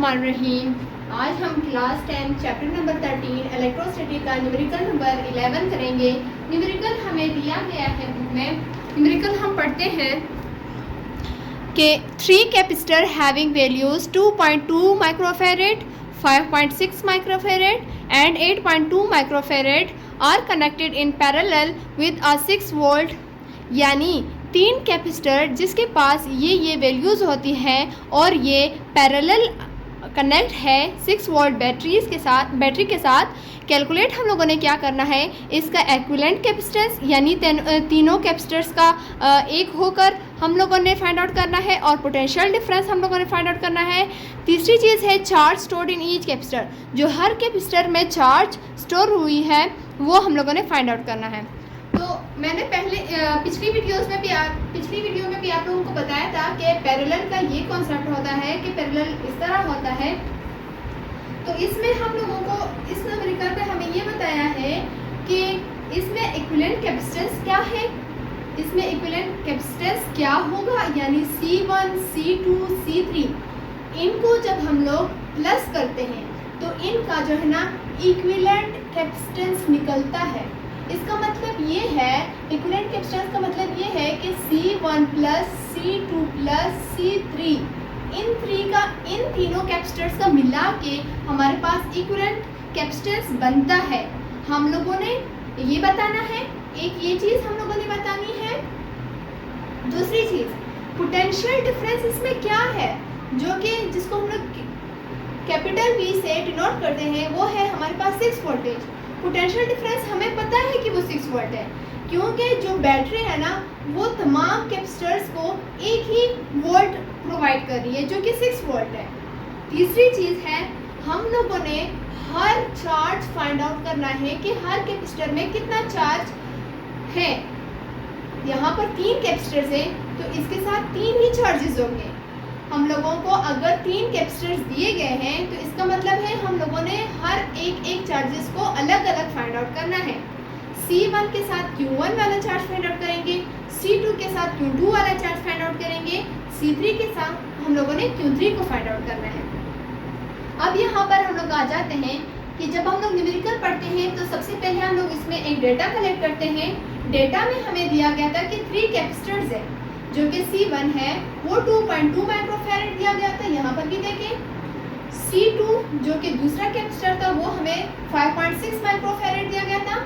बिस्मिल्लाहिर्रहमानिर्रहीम। आज हम क्लास 10 चैप्टर नंबर 13 इलेक्ट्रोस्टैटिक का न्यूमेरिकल नंबर 11 करेंगे। न्यूमेरिकल हमें दिया गया है बुक में। न्यूमेरिकल हम पढ़ते हैं कि 3 capacitor having values 2.2 microfarad, 5.6 microfarad and 8.2 microfarad are connected in parallel with a 6 volt, यानी 3 कैपेसिटर जिसके पास ये वैल्यूज़ होती हैं और ये पैरेलल कनेक्ट है 6 वोल्ट बैटरी के साथ। कैलकुलेट हम लोगों ने क्या करना है, इसका एक्विवेलेंट कैपेसिटेंस यानी तीनों कैपेसिटर्स का एक होकर हम लोगों ने फाइंड आउट करना है और पोटेंशियल डिफरेंस हम लोगों ने फाइंड आउट करना है। तीसरी चीज़ है charge stored in each capacitor, जो हर कैपेसिटर में चार्ज स्टोर हुई है वो हम लोगों ने फाइंड आउट करना है। तो मैंने पिछली वीडियो में भी आप लोगों को बताया था कि पैरेलल का ये कॉन्सेप्ट होता है कि पैरेलल इस तरह होता है। तो इसमें हम लोगों को इस न्यूमेरिकल पे हमें ये बताया है कि इसमें इक्विवेलेंट कैपेसिटेंस क्या है, इसमें इक्विवेलेंट कैपेसिटेंस क्या होगा, यानी C1, C2, C3 इनको जब हम लोग प्लस करते हैं तो इनका जो है ना इक्विवेलेंट कैपेसिटेंस निकलता है। इसका मतलब ये है, इक्विवेलेंट कैपेसिटेंस का मतलब ये है कि C1 plus C2 plus C3 इन तीनों कैपेसिटर्स का मिला के हमारे पास इक्विवेलेंट कैपेसिटेंस बनता है। हम लोगों ने ये बताना है, एक ये चीज़ हम लोगों ने बतानी है। दूसरी चीज़ पोटेंशियल डिफरेंस इसमें क्या है, जो कि जिसको हम लोग कैपिटल V से डिनोट करते हैं, वो है हमारे पास 6 वोल्टेज। पोटेंशियल डिफरेंस हमें पता है कि वो 6 वोल्ट है, क्योंकि जो बैटरी है ना वो तमाम कैपेसिटर्स को एक ही वोल्ट प्रोवाइड कर रही है, जो कि 6 वोल्ट है। तीसरी चीज़ है, हम लोगों ने हर चार्ज फाइंड आउट करना है कि हर कैपेसिटर में कितना चार्ज है। यहाँ पर 3 कैपेसिटर्स हैं तो इसके साथ 3 ही चार्जेस होंगे। हम लोगों को अगर 3 कैपेसिटर्स दिए गए हैं तो इसका मतलब है हम लोगों ने हर एक चार्जेस को अलग अलग फाइंड आउट करना है। C1 के साथ Q1 वाला चार्ज फाइंड आउट करेंगे, C2 के साथ Q2 वाला चार्ज फाइंड आउट करेंगे, C3 के साथ हम लोगों ने Q3 को फाइंड आउट करना है। अब यहाँ पर हम लोग आ जाते हैं कि जब हम लोग न्यूमेरिकल पढ़ते हैं तो सबसे पहले हम लोग इसमें एक डेटा कलेक्ट करते हैं। डेटा में हमें दिया गया था कि 3 कैपेसिटर्स है, जो कि C1 है वो 2.2 माइक्रोफैरेड दिया गया था। यहाँ पर भी देखें C2 जो कि दूसरा कैपेसिटर था वो हमें 5.6 माइक्रोफैरेड दिया गया था।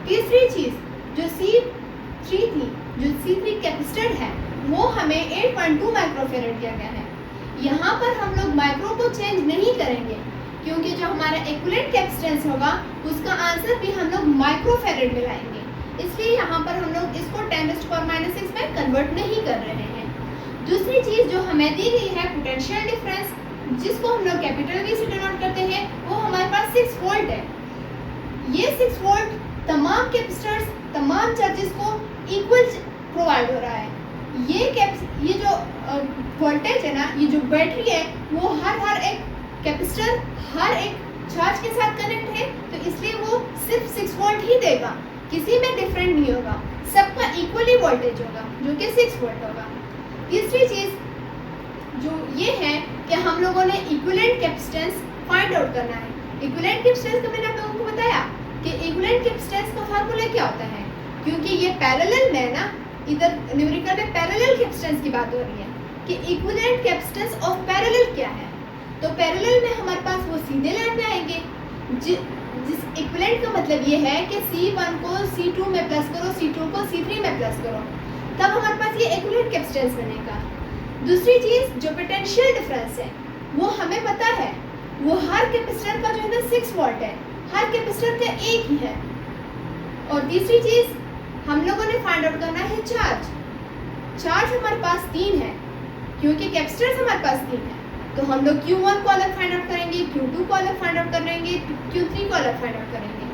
तीसरी चीज़ जो C3 थी, जो C3 कैपेसिटर है वो हमें 8.2 माइक्रोफैरेड दिया गया है। यहाँ पर हम लोग माइक्रो को चेंज नहीं करेंगे, क्योंकि जो हमारा इक्विवेलेंट कैपेसिटेंस होगा उसका आंसर भी हम लोग माइक्रोफैरेड में लाएंगे, इसलिए यहाँ पर हम लोग इसको 10⁻⁻6 में कन्वर्ट नहीं कर रहे हैं। दूसरी चीज़ जो हमें दी गई है पोटेंशियल डिफरेंस, जिसको हम लोग कैपिटल V से डिनोट करते हैं, वो हमारे पास 6 वोल्ट है। ये 6 वोल्ट तमाम कैपेसिटर्स तमाम चार्जेस को इक्वल प्रोवाइड हो रहा है। ये जो वोल्टेज है ना, ये जो बैटरी है वो हर एक कैपेसिटर हर एक चार्ज के साथ कनेक्ट है, तो इसलिए वो सिर्फ 6 वोल्ट ही देगा, किसी में डिफरेंट नहीं होगा, सबका इक्वली वोल्टेज होगा जो कि 6 वोल्ट होगा। तीसरी चीज़ जो ये है कि हम लोगों ने इक्विवेलेंट कैपेसिटेंस फाइंड आउट करना है। इक्विवेलेंट कैपेसिटेंस का मैंने आप लोगों को बताया कि इक्विवेलेंट कैपेसिटेंस का फार्मूला क्या होता है, क्योंकि ये पैरेलल में ना, इधर न्यूमेरिकल में पैरेलल कैपेसिटेंस की बात हो रही है कि इक्विवेलेंट कैपेसिटेंस ऑफ पैरेलल क्या है। तो पैरेलल में हमारे पास वो सीधे लाइन में आएंगे, जिस इक्विवेलेंट का मतलब ये है कि C1 को C2 में प्लस करो, C2 को C3 में प्लस करो, तब हमारे पास ये इक्विवेलेंट कैपेसिटेंस बनेगा। दूसरी चीज़ जो पोटेंशियल डिफरेंस है वो हमें पता है, वो हर कैपेसिटर का जो है ना 6 वोल्ट है, हर कैपेसिटर का एक ही है। और तीसरी चीज़ हम लोगों ने फाइंड आउट करना है चार्ज हमारे पास 3 है, क्योंकि कैपेसिटर्स हमारे पास 3 है, तो हम लोग Q1 को अलग फाइंड आउट करेंगे, Q2 को अलग फाइंड आउट करेंगे, Q3 को अलग फाइंड आउट करेंगे।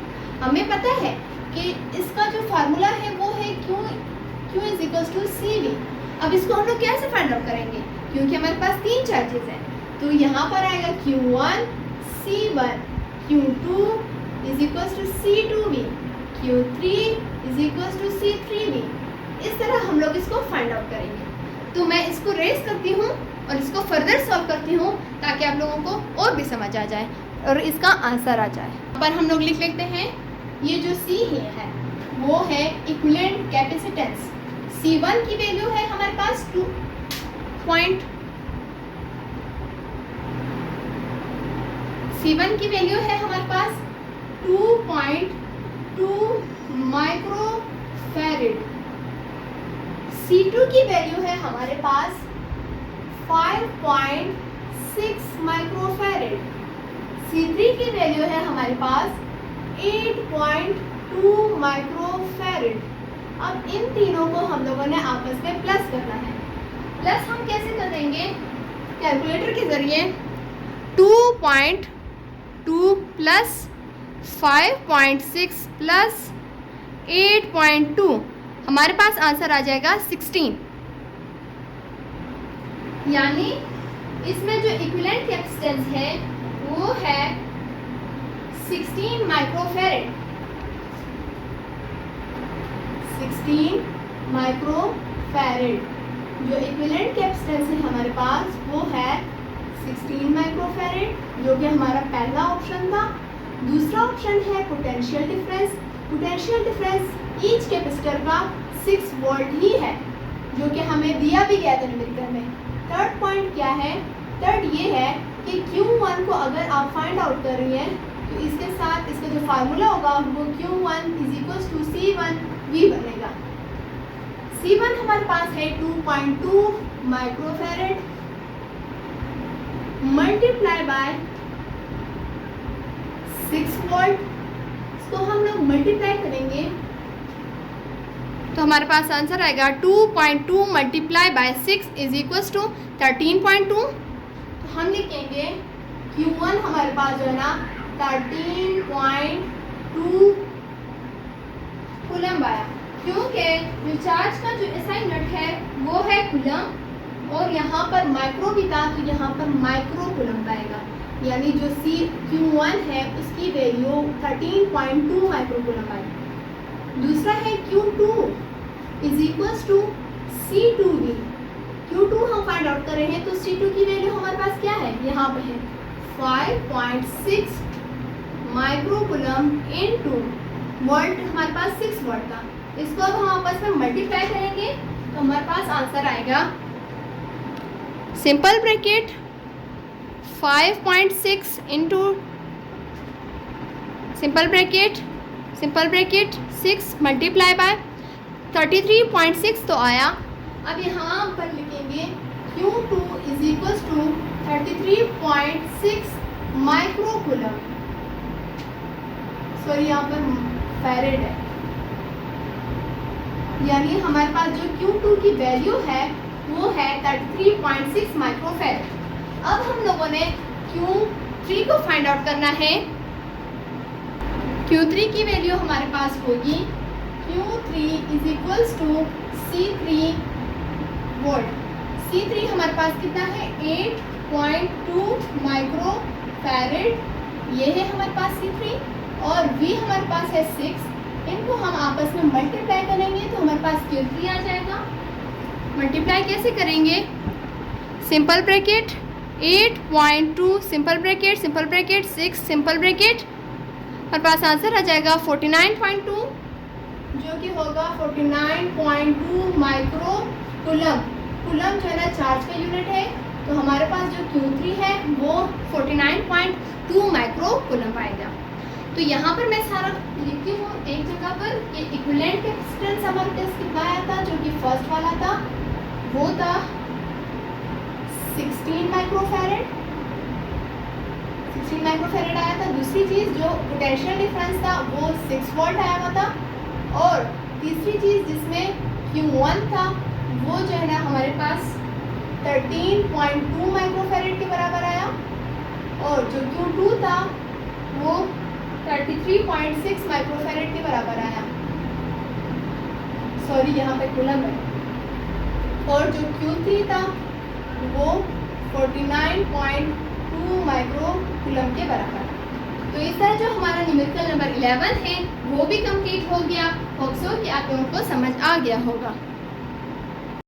हमें पता है कि इसका जो फार्मूला है वो है Q = CV। अब इसको हम लोग कैसे फाइंड आउट करेंगे, क्योंकि हमारे पास 3 चार्जेस हैं, तो यहाँ पर आएगा Q1 C1, Q2 = C2V, Q3 = C3V। इस तरह हम लोग इसको फाइंड आउट करेंगे। तो मैं इसको रेस करती हूँ और इसको फर्दर सॉल्व करती हूँ ताकि आप लोगों को और भी समझ आ जाए और इसका आंसर आ जाए। पर हम लोग लिख लेते हैं, ये जो C है वो है इक्विवेलेंट कैपेसिटेंस। C1 की वैल्यू है हमारे पास 2 पॉइंट, C1 की वैल्यू है हमारे पास 2.2 माइक्रोफैरेड। C2 की वैल्यू है हमारे पास 5.6 माइक्रोफैरेड। C3 की वैल्यू है हमारे पास 8.2 माइक्रोफैरेड। अब इन तीनों को हम लोगों ने आपस में प्लस करना है। प्लस हम कैसे करेंगे? कैलकुलेटर के जरिए 2.2 प्लस 5.6 प्लस 8.2, हमारे पास आंसर आ जाएगा 16। यानी इसमें जो इक्विवेलेंट कैपेसिटेंस है वो है 16 माइक्रोफैरेड। 16 माइक्रोफैरेड जो इक्विवेलेंट कैपेसिटेंस है हमारे पास वो है 16 माइक्रोफैरेड, जो कि हमारा पहला ऑप्शन था। दूसरा ऑप्शन है potential difference. Potential difference each capacitor का 6 वोल्ट ही है, जो कि हमें दिया भी गया था न्यूमेरिकल में। थर्ड पॉइंट क्या है? थर्ड ये है कि Q1 को अगर आप फाइंड आउट कर रही हैं तो इसके साथ इसका जो फार्मूला होगा वो Q1 = C1V बनेगा। C1 हमारे पास है 2.2 माइक्रोफैरेड मल्टीप्लाई बाय 6 वोल्ट। इसको हम लोग मल्टीप्लाई करेंगे तो हमारे पास आंसर आएगा 2.2 मल्टीप्लाई बाय 6 = 13.2। तो हम लिखेंगे Q1 हमारे पास जो है ना 13.2 कूलम आया, क्योंकि जो चार्ज का जो SI यूनिट है वो है कूलम और यहाँ पर माइक्रो भी था तो यहाँ पर माइक्रो कूलम आएगा। यानी जो Q1 है उसकी वैल्यू 13.2 माइक्रो कूलम आएगी। दूसरा है Q2 = C2V। Q2 हम फाइंड आउट कर रहे हैं तो C2 की वैल्यू हमारे पास क्या है? यहाँ पे है 5.6 माइक्रो कूलम इनटू वोल्ट, हमारे पास 6 वोल्ट था। इसको अब हम आपस में मल्टीप्लाई करेंगे तो हमारे पास आंसर आएगा simple bracket 5.6 into simple bracket 6 multiply by 33.6 तो आया। अब यहाँ पर लिखेंगे Q2 = 33.6 माइक्रो कूलम, सॉरी यहाँ पर फैरेड है। यानी हमारे पास जो Q2 की वैल्यू है वो है 33.6 माइक्रोफैरेड। अब हम लोगों ने Q3 को फाइंड आउट करना है। Q3 की वैल्यू हमारे पास होगी Q3 = C3 वोल्ट। C3 हमारे पास कितना है? 8.2 माइक्रोफैरेड। ये है हमारे पास C3 और V हमारे पास है 6। इनको हम आपस में मल्टीप्लाई करेंगे तो हमारे पास Q3 आ जाएगा। मल्टीप्लाई कैसे करेंगे? Simple bracket 8.2 simple bracket 6 simple bracket, हमारे पास आंसर आ जाएगा 49.2, जो कि होगा 49.2 माइक्रो कूलम। कूलम जो है ना चार्ज का यूनिट है, तो हमारे पास जो Q3 है वो 49.2 माइक्रो कूलम आएगा। तो यहाँ पर मैं सारा लिखती हूँ एक जगह पर कि इक्विवेलेंट कैपेसिटेंस हमारे पास कितना आया था, जो कि फर्स्ट वाला था वो था 16 माइक्रोफैरेड आया था। दूसरी चीज़ जो पोटेंशियल डिफरेंस था वो 6 वोल्ट आया हुआ था। और तीसरी चीज़ जिसमें Q1 था वो जो है ना हमारे पास 13.2 माइक्रोफैरेड के बराबर आया। और जो Q2 था वो 33.6 माइक्रोफैरेड के बराबर आया, सॉरी यहाँ पे कूलम है। और जो Q3 था वो 49.2 माइक्रो कूलम के बराबर। तो इस तरह जो हमारा न्यूमेरिकल नंबर 11 है वो भी कंप्लीट हो गया। होप सो कि आप लोगों को समझ आ गया होगा।